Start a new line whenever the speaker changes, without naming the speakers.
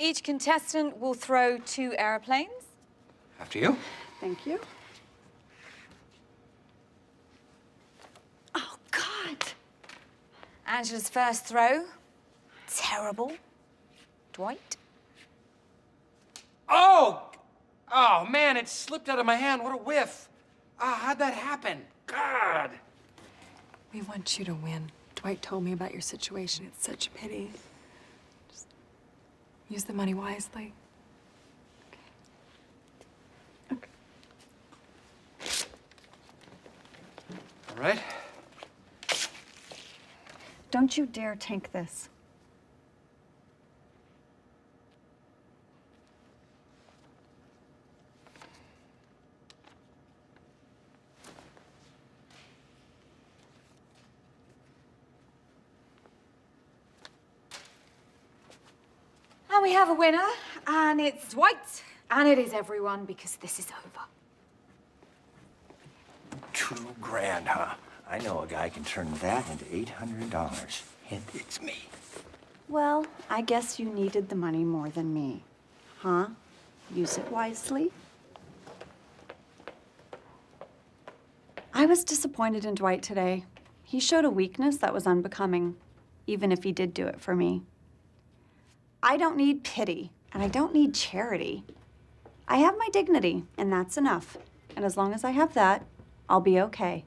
Each contestant will throw 2 airplanes.
After you.
Thank you.
Oh, God. Angela's first throw. Terrible. Dwight?
Oh! Oh, man, it slipped out of my hand. What a whiff. Ah, how'd that happen? God.
We want you to win. Dwight told me about your situation. It's such a pity. Just use the money wisely. Okay.
All right.
Don't you dare take this.
And we have a winner, and it's Dwight, and it is everyone because this is over.
$2 grand, huh? I know a guy can turn that into $800. And it's me.
Well, I guess you needed the money more than me. Huh? Use it wisely. I was disappointed in Dwight today. He showed a weakness that was unbecoming, even if he did do it for me. I don't need pity, and I don't need charity. I have my dignity, and that's enough. And as long as I have that, I'll be okay.